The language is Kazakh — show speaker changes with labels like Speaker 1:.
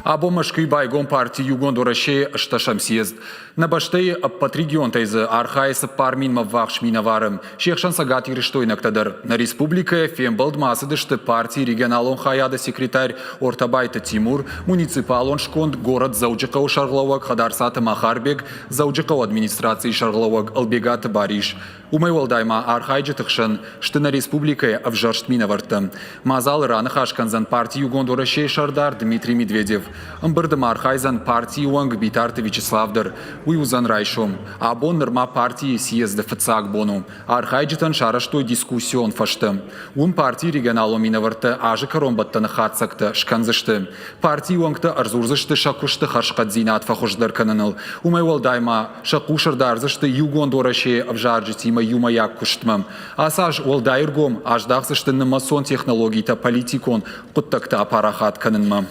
Speaker 1: Або мышкы байгон партии югондораше шташам съезд. На башты под регион тайзы архайсы пармин маввах шминаварым. Шехшан сагат ирыштойнактадыр. На республика фембалд масыдышты партии регионалон хаяда секретарь Ортабайта Тимур, муниципалон шконд город Зауджикау Шаргловак Хадарсата Махарбек, Зауджикау администрации Шаргловак Албегата Бариш. Умайвалдайма архайджитыхшан, что на республика авжарштминаварты. Мазал раны хашканзан партии югондораше Шардар Дмитрий Медведев. Амбырдым архайзан партии уанг битарты Вячеславдар. Уюзан райшом. Абон нырма партии съезда фацак бону. Архайджитан шараштой дискуссион фаштым. Партии регионалу минаварты ажы каромбаттаны хатсакты шканзышты. Партии уангты арзурзышты шакушты харшкадзина атфахушдар кананыл. Умайвалдайма шакушардарзышты югондораше авжарджитима юмаяк куштмам. Асаж уалдайргом аждахзышты намасон технологийта политикон куттакта апарахат канынмам.